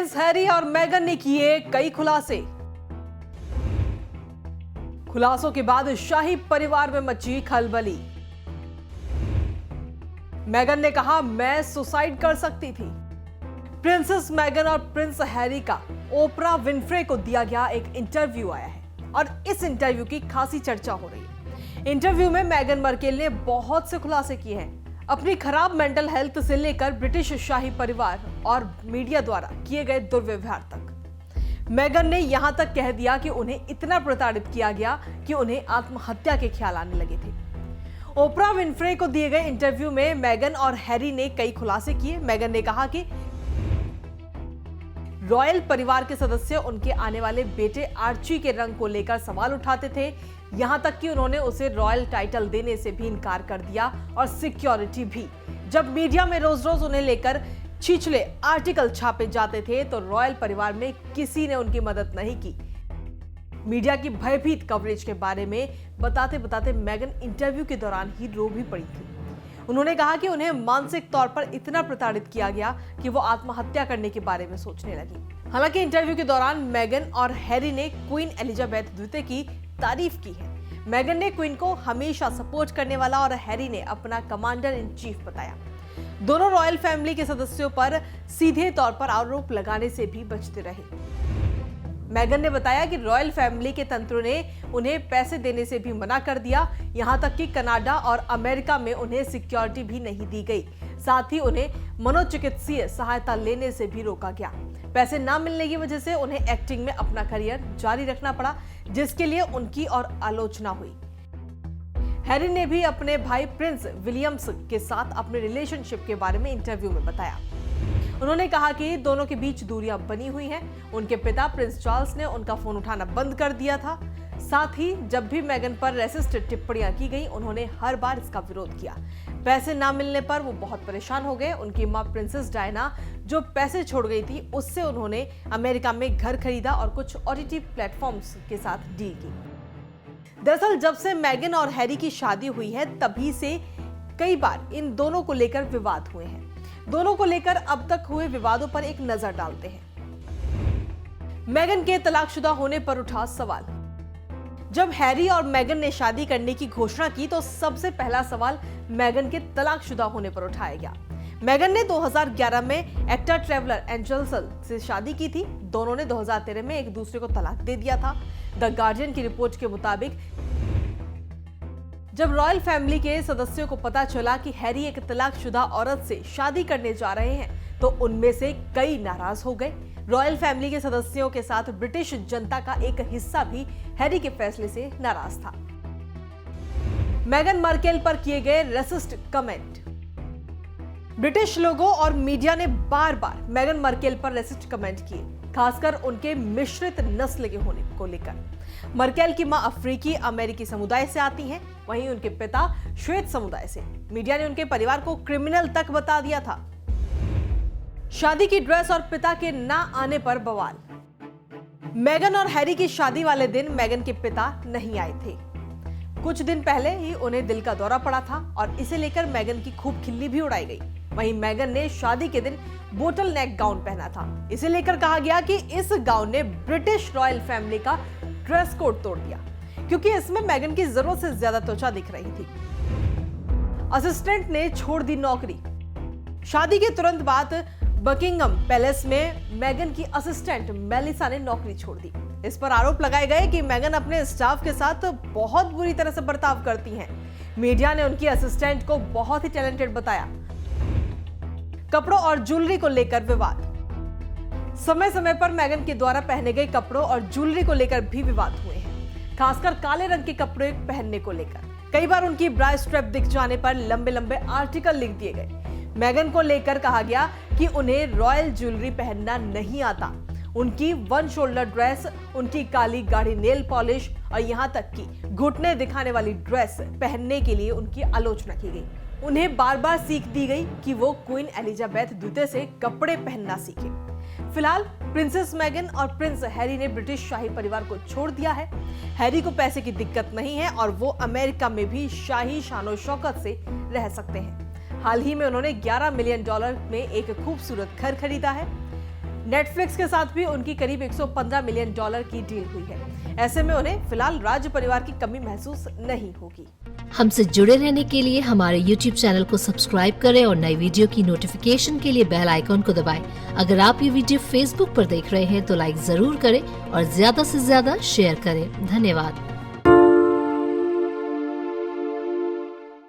Prince Harry और Megan ने किए कई खुलासे। खुलासों के बाद शाही परिवार में मची खलबली। मेगन ने कहा, मैं सुसाइड कर सकती थी। प्रिंसेस मेगन और प्रिंस हैरी का ओपरा विनफ्रे को दिया गया एक इंटरव्यू आया है और इस इंटरव्यू की खासी चर्चा हो रही है। इंटरव्यू में मेगन मार्कल ने बहुत से खुलासे किए हैं, अपनी खराब मेंटल हेल्थ से लेकर ब्रिटिश शाही परिवार और मीडिया द्वारा किए गए दुर्व्यवहार तक। मेगन ने यहां तक कह दिया कि उन्हें इतना प्रताड़ित किया गया कि उन्हें आत्महत्या के ख्याल आने लगे थे। ओपरा विनफ्रे को दिए गए इंटरव्यू में मेगन और हैरी ने कई खुलासे किए। मेगन ने कहा कि रॉयल परिवार के सदस्य उनके आने वाले बेटे आर्ची के रंग को लेकर सवाल उठाते थे, यहां तक कि उन्होंने उसे रॉयल टाइटल देने से भी इनकार कर दिया और सिक्योरिटी भी। जब मीडिया में रोज रोज उन्हें लेकर छिछले आर्टिकल छापे जाते थे तो रॉयल परिवार में किसी ने उनकी मदद नहीं की। मीडिया की भयभीत कवरेज के बारे में बताते बताते मेगन इंटरव्यू के दौरान ही रो भी पड़ी थी। उन्होंने कहा कि उन्हें मानसिक तौर पर इतना प्रताड़ित किया गया कि वो आत्महत्या करने के बारे में सोचने लगी। हालांकि इंटरव्यू के दौरान मेगन और हैरी ने क्वीन एलिजाबेथ द्वितीय की तारीफ की है। मेगन ने क्वीन को हमेशा सपोर्ट करने वाला और हैरी ने अपना कमांडर इन चीफ बताया। दोनों रॉयल फैमिली के सदस्यों पर सीधे तौर पर आरोप लगाने से भी बचते रहे। मेगन ने बताया कि रॉयल फैमिली के तंत्रों ने उन्हें पैसे देने से भी मना कर दिया, यहां तक कि कनाडा और अमेरिका में उन्हें सिक्योरिटी भी नहीं दी गई। साथ ही उन्हें मनोचिकित्सीय सहायता लेने से भी रोका गया। पैसे ना मिलने की वजह से उन्हें एक्टिंग में अपना करियर जारी रखना पड़ा, जिसके लिए उनकी और आलोचना हुई। हैरी ने भी अपने भाई प्रिंस विलियम्स के साथ अपने रिलेशनशिप के बारे में इंटरव्यू में बताया। उन्होंने कहा कि दोनों के बीच दूरियां बनी हुई हैं। उनके पिता प्रिंस चार्ल्स ने उनका फोन उठाना बंद कर दिया था। साथ ही जब भी मेगन पर रेसिस्ट टिप्पणियां की गई, उन्होंने हर बार इसका विरोध किया। पैसे ना मिलने पर वो बहुत परेशान हो गए। उनकी मां प्रिंसेस डायना जो पैसे छोड़ गई थी, उससे उन्होंने अमेरिका में घर खरीदा और कुछ OTT प्लेटफॉर्म्स के साथ डील की। दरअसल जब से मेगन और हैरी की शादी हुई है, तभी से कई बार इन दोनों को लेकर विवाद हुए हैं। दोनों को लेकर अब तक हुए विवादों पर एक नजर डालते हैं। मेगन के तलाकशुदा होने पर उठा सवाल। जब हैरी और मेगन ने शादी करने की घोषणा की तो सबसे पहला सवाल मेगन के तलाकशुदा होने पर उठाया गया। मेगन ने 2011 में एक्टर ट्रेवलर एंजल्सन से शादी की थी। दोनों ने 2013 में एक दूसरे को तलाक दे दिया था। द गार्डियन की रिपोर्ट के मुताबिक जब रॉयल फैमिली के सदस्यों को पता चला कि हैरी एक तलाकशुदा औरत से शादी करने जा रहे हैं तो उनमें से कई नाराज हो गए। रॉयल फैमिली के सदस्यों के साथ ब्रिटिश जनता का एक हिस्सा भी हैरी के फैसले से नाराज था। मेगन मार्कल पर किए गए रेसिस्ट कमेंट। ब्रिटिश लोगों और मीडिया ने बार बार मेगन मार्कल पर रेसिस्ट कमेंट किए, खासकर उनके मिश्रित नस्ल के होने को लेकर। मार्कल की मां अफ्रीकी अमेरिकी समुदाय से आती हैं, वहीं उनके पिता श्वेत समुदाय से। मीडिया ने उनके परिवार को क्रिमिनल तक बता दिया था। शादी की ड्रेस और पिता के ना आने पर बवाल। मेगन और हैरी की शादी वाले दिन मेगन के पिता नहीं आए थे। कुछ दिन पहले ही उन्हें दिल का दौरा पड़ा था और इसे लेकर मेगन की खूब खिल्ली भी उड़ाई गई। वहीं मेगन ने शादी के दिन बोटल नेक गाउन पहना था। इसे लेकर कहा गया कि इस गाउन ने ब्रिटिश रॉयल फैमिली का ड्रेस कोड तोड़ दिया, क्योंकि इसमें मेगन की जरूरत से ज्यादा त्वचा दिख रही थी। असिस्टेंट ने छोड़ दी नौकरी। शादी के तुरंत बाद बकिंगम पैलेस में मेगन की असिस्टेंट मेलिसा ने नौकरी छोड़ दी। इस पर आरोप लगाए गए कि मेगन अपने स्टाफ के साथ बहुत बुरी तरह से बर्ताव करती हैं। मीडिया ने उनकी असिस्टेंट को बहुत ही टैलेंटेड बताया। कपड़ों और ज्वेलरी को लेकर विवाद। समय समय पर मेगन के द्वारा पहने गए कपड़ों और ज्वेलरी को लेकर भी विवाद हुए हैं, खासकर काले रंग के कपड़े पहनने को लेकर। कई बार उनकी ब्रा स्ट्रैप दिख जाने पर लंबे लंबे आर्टिकल लिख दिए गए। मेगन को लेकर कहा गया कि उन्हें रॉयल ज्वेलरी पहनना नहीं आता। उनकी वन शोल्डर ड्रेस, उनकी काली गाढ़ी नेल पॉलिश और यहां तक कि घुटने दिखाने वाली ड्रेस पहनने के लिए उनकी आलोचना की गई। उन्हें बार बार सीख दी गई कि वो क्वीन एलिजाबेथ द्वितीय से कपड़े पहनना सीखे। फिलहाल प्रिंसेस मेगन और प्रिंस हैरी ने ब्रिटिश शाही परिवार को छोड़ दिया है। हैरी को पैसे की दिक्कत नहीं है और वो अमेरिका में भी शाही शानो शौकत से रह सकते हैं। हाल ही में उन्होंने $11 मिलियन में एक खूबसूरत घर खरीदा है। नेटफ्लिक्स के साथ भी उनकी करीब $115 मिलियन की डील हुई है। ऐसे में उन्हें फिलहाल राज्य परिवार की कमी महसूस नहीं होगी। हमसे जुड़े रहने के लिए हमारे YouTube चैनल को सब्सक्राइब करें और नई वीडियो की नोटिफिकेशन के लिए बेल आइकॉन को दबाएं। अगर आप ये वीडियो Facebook पर देख रहे हैं तो लाइक जरूर करें और ज्यादा से ज्यादा शेयर करें। धन्यवाद।